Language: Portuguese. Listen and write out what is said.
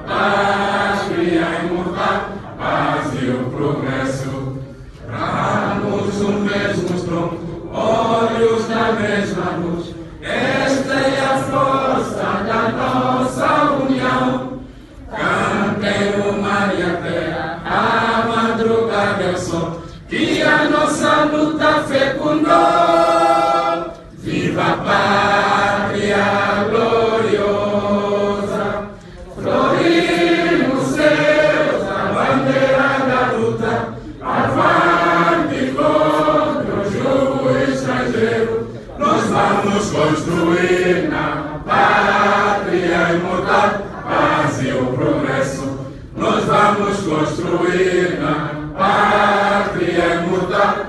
pátria imortal, paz e o progresso. Ramos do mesmo tronco, olhos da mesma luz, esta é a força da nossa união. Cantem o mar e a terra, a madrugada é o sol que a nossa luta fecundou. Viva a pátria gloriosa, florir nos céus a bandeira da luta, avante contra o jugo estrangeiro. Nós vamos construir na pátria imortal, paz e o progresso. Nós vamos construir na pátria imortal,